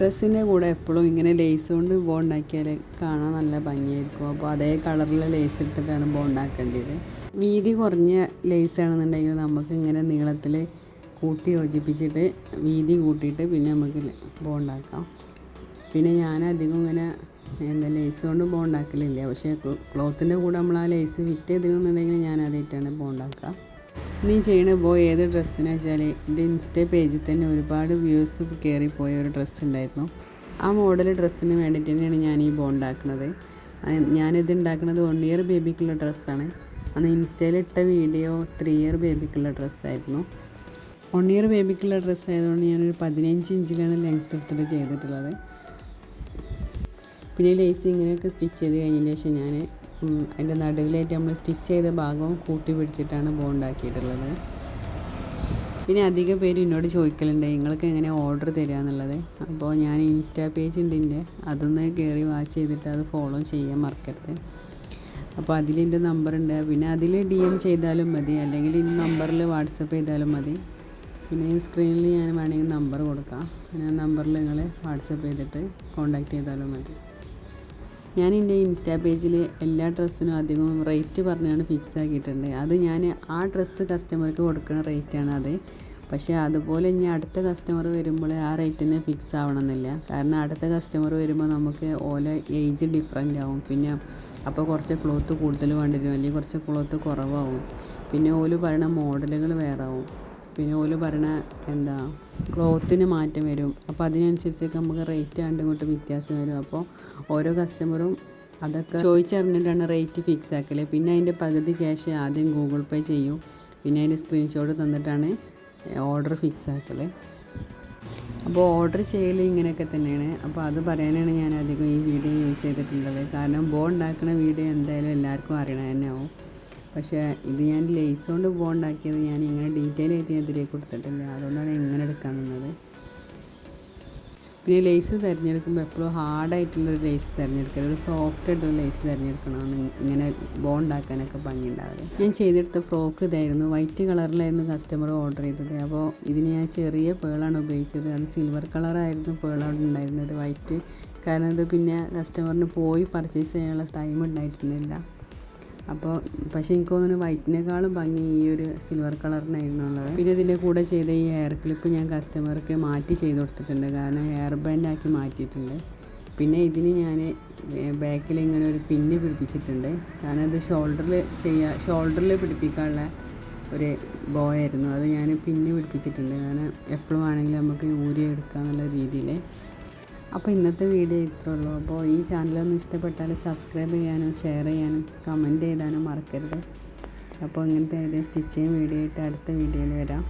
ഡ്രസ്സിൻ്റെ കൂടെ എപ്പോഴും ഇങ്ങനെ ലേസ് കൊണ്ട് ബോ ഉണ്ടാക്കിയാൽ കാണാൻ നല്ല ഭംഗിയായിരിക്കും. അപ്പോൾ അതേ കളറിലെ ലേസ് എടുത്തിട്ടാണ് ബോ ഉണ്ടാക്കേണ്ടത്. വീതി കുറഞ്ഞ ലേസ് ആണെന്നുണ്ടെങ്കിൽ നമുക്ക് ഇങ്ങനെ നീളത്തിൽ കൂട്ടി യോജിപ്പിച്ചിട്ട് വീതി കൂട്ടിയിട്ട് പിന്നെ നമുക്ക് ബോ ഉണ്ടാക്കാം. പിന്നെ ഞാനധികം ഇങ്ങനെ ലേസ് കൊണ്ട് ബോ ഉണ്ടാക്കലില്ല. പക്ഷേ ക്ലോത്തിൻ്റെ കൂടെ നമ്മൾ ആ ലേസ് ഫിറ്റ് ചെയ്തിട്ടുണ്ടെങ്കിൽ ഞാൻ അതായിട്ടാണ് ബോ ഉണ്ടാക്കുക. നീ ചെയ്യണ ബോ ഏത് ഡ്രസ്സിന് വെച്ചാൽ എൻ്റെ ഇൻസ്റ്റ പേജിൽ തന്നെ ഒരുപാട് വ്യൂസ് കയറിപ്പോയ ഒരു ഡ്രസ്സ് ഉണ്ടായിരുന്നു. ആ മോഡൽ ഡ്രസ്സിന് വേണ്ടിയിട്ട് തന്നെയാണ് ഞാൻ ഈ ബോ ഉണ്ടാക്കുന്നത്. ഞാനിത് ഉണ്ടാക്കുന്നത് 1 ഇയർ ബേബിക്കുള്ള ഡ്രസ്സാണ്. അന്ന് ഇൻസ്റ്റയിൽ ഇട്ട വീഡിയോ 3 ഇയർ ബേബിക്കുള്ള ഡ്രസ്സായിരുന്നു. 1 ഇയർ ബേബിക്കുള്ള ഡ്രസ്സ് ആയതുകൊണ്ട് ഞാനൊരു 15 ഇഞ്ചിലാണ് ലെങ്ത്ത് എടുത്തിട്ട് ചെയ്തിട്ടുള്ളത്. പിന്നെ ലേസ് ഇങ്ങനെയൊക്കെ സ്റ്റിച്ച് ചെയ്ത് കഴിഞ്ഞതിന് ശേഷം ഞാൻ അതിൻ്റെ നടുവിലായിട്ട് നമ്മൾ സ്റ്റിച്ച് ചെയ്ത ഭാഗവും കൂട്ടി പിടിച്ചിട്ടാണ് ബോ ഉണ്ടാക്കിയിട്ടുള്ളത്. പിന്നെ അധികം പേര് എന്നോട് ചോദിക്കലുണ്ട് നിങ്ങൾക്ക് എങ്ങനെ ഓർഡർ തരിക എന്നുള്ളത്. അപ്പോൾ ഞാൻ ഇൻസ്റ്റാ പേജ് ഉണ്ട് എൻ്റെ, അതൊന്ന് കയറി വാച്ച് ചെയ്തിട്ട് അത് ഫോളോ ചെയ്യാൻ മറക്കരുത്. അപ്പോൾ അതിലെൻ്റെ നമ്പറുണ്ട്. പിന്നെ അതിൽ DM ചെയ്താലും മതി, അല്ലെങ്കിൽ ഈ നമ്പറിൽ വാട്സപ്പ് ചെയ്താലും മതി. പിന്നെ ഈ സ്ക്രീനിൽ ഞാൻ വേണമെങ്കിൽ നമ്പർ കൊടുക്കാം. ആ നമ്പറിൽ നിങ്ങൾ വാട്സപ്പ് ചെയ്തിട്ട് കോൺടാക്റ്റ് ചെയ്താലും മതി. ഞാൻ എൻ്റെ ഇൻസ്റ്റാ പേജിൽ എല്ലാ ഡ്രസ്സിനും അധികം റേറ്റ് പറഞ്ഞാണ് ഫിക്സ് ആക്കിയിട്ടുണ്ട്. അത് ഞാൻ ആ ഡ്രസ്സ് കസ്റ്റമർക്ക് കൊടുക്കുന്ന റേറ്റാണ് അത്. പക്ഷേ അതുപോലെ ഇനി അടുത്ത കസ്റ്റമർ വരുമ്പോൾ ആ റേറ്റ് തന്നെ ഫിക്സ് ആവണമെന്നില്ല. കാരണം അടുത്ത കസ്റ്റമർ വരുമ്പോൾ നമുക്ക് ഓല ഏജ് ഡിഫറൻ്റ് ആവും. പിന്നെ അപ്പോൾ കുറച്ച് ക്ലോത്ത് കൂടുതൽ വേണ്ടി വരും, അല്ലെങ്കിൽ കുറച്ച് ക്ലോത്ത് കുറവാകും. പിന്നെ ഓല് പറയുന്ന മോഡലുകൾ വേറെ ആവും. പിന്നെ ഓല് പറയണ ക്ലോത്തിന് മാറ്റം വരും. അപ്പോൾ അതിനനുസരിച്ചൊക്കെ നമുക്ക് റേറ്റ് ഇങ്ങോട്ട് വ്യത്യാസം വരും. അപ്പോൾ ഓരോ കസ്റ്റമറും അതൊക്കെ ചോദിച്ചറിഞ്ഞിട്ടാണ് റേറ്റ് ഫിക്സ് ആക്കൽ. പിന്നെ അതിൻ്റെ പകുതി ക്യാഷ് ആദ്യം ഗൂഗിൾ പേ ചെയ്യും. പിന്നെ അതിൻ്റെ സ്ക്രീൻഷോട്ട് തന്നിട്ടാണ് ഓർഡർ ഫിക്സ് ആക്കൽ. അപ്പോൾ ഓർഡർ ചെയ്യൽ ഇങ്ങനെയൊക്കെ തന്നെയാണ്. അപ്പോൾ അത് പറയാനാണ് ഞാൻ അധികം ഈ വീഡിയോ യൂസ് ചെയ്തിട്ടുള്ളത്. കാരണം ബോ ഉണ്ടാക്കുന്ന വീഡിയോ എന്തായാലും എല്ലാവർക്കും അറിയണത് തന്നെ ആവും. പക്ഷേ ഇത് ഞാൻ ലേസ് കൊണ്ട് ബോ ഉണ്ടാക്കിയത് ഞാൻ ഇങ്ങനെ ഡീറ്റെയിൽ ആയിട്ട് ഞാൻ ഇതിലേക്ക് കൊടുത്തിട്ടില്ല. അതുകൊണ്ടാണ് ഇങ്ങനെ എടുക്കാൻ നിന്നത്. പിന്നെ ലേസ് തിരഞ്ഞെടുക്കുമ്പോൾ എപ്പോഴും ഹാർഡായിട്ടുള്ളൊരു ലേസ് തിരഞ്ഞെടുക്കരുത്, ഒരു സോഫ്റ്റ് ആയിട്ടുള്ള ലേസ് തിരഞ്ഞെടുക്കണമെന്ന് ഇങ്ങനെ ബോ ഉണ്ടാക്കാനൊക്കെ ഭംഗിയുണ്ടാവില്ല. ഞാൻ ചെയ്തെടുത്ത ഫ്രോക്ക് ഇതായിരുന്നു. വൈറ്റ് കളറിലായിരുന്നു കസ്റ്റമർ ഓർഡർ ചെയ്തത്. അപ്പോൾ ഇതിന് ഞാൻ ചെറിയ പേളാണ് ഉപയോഗിച്ചത്. അത് സിൽവർ കളറായിരുന്നു പേളാണ് ഉണ്ടായിരുന്നത്, വൈറ്റ്. കാരണം ഇത് പിന്നെ കസ്റ്റമറിന് പോയി പർച്ചേസ് ചെയ്യാനുള്ള ടൈം ഉണ്ടായിരുന്നില്ല. അപ്പോൾ പക്ഷേ എനിക്ക് തോന്നുന്നു വൈറ്റിനേക്കാളും ഭംഗി ഈ ഒരു സിൽവർ കളറിനായിരുന്നു ഉള്ളത്. പിന്നെ ഇതിൻ്റെ കൂടെ ചെയ്ത ഈ ഹെയർ ക്ലിപ്പ് ഞാൻ കസ്റ്റമർക്ക് മാറ്റി ചെയ്ത് കൊടുത്തിട്ടുണ്ട്. കാരണം ഹെയർ ബാൻഡ് ആക്കി മാറ്റിയിട്ടുണ്ട്. പിന്നെ ഇതിന് ഞാൻ ബാക്കിൽ ഇങ്ങനെ ഒരു പിന്ന് പിടിപ്പിച്ചിട്ടുണ്ട്. കാരണം ഇത് ഷോൾഡറിൽ പിടിപ്പിക്കാനുള്ള ഒരു ബോ ആയിരുന്നു. അത് ഞാൻ പിന്ന് പിടിപ്പിച്ചിട്ടുണ്ട്. കാരണം എപ്പോഴും ആണെങ്കിലും നമുക്ക് ഊരി എടുക്കാമെന്നുള്ള രീതിയിൽ. അപ്പോൾ ഇന്നത്തെ വീഡിയോ ഇത്രേ ഉള്ളൂ. അപ്പോൾ ഈ ചാനലൊന്ന് ഇഷ്ടപ്പെട്ടാൽ സബ്സ്ക്രൈബ് ചെയ്യാനും ഷെയർ ചെയ്യാനും കമൻറ്റ് ചെയ്താനും മറക്കരുത്. അപ്പോൾ ഇങ്ങനത്തെ സ്റ്റിച്ചിങ് വീഡിയോ ആയിട്ട് അടുത്ത വീഡിയോയിൽ വരാം.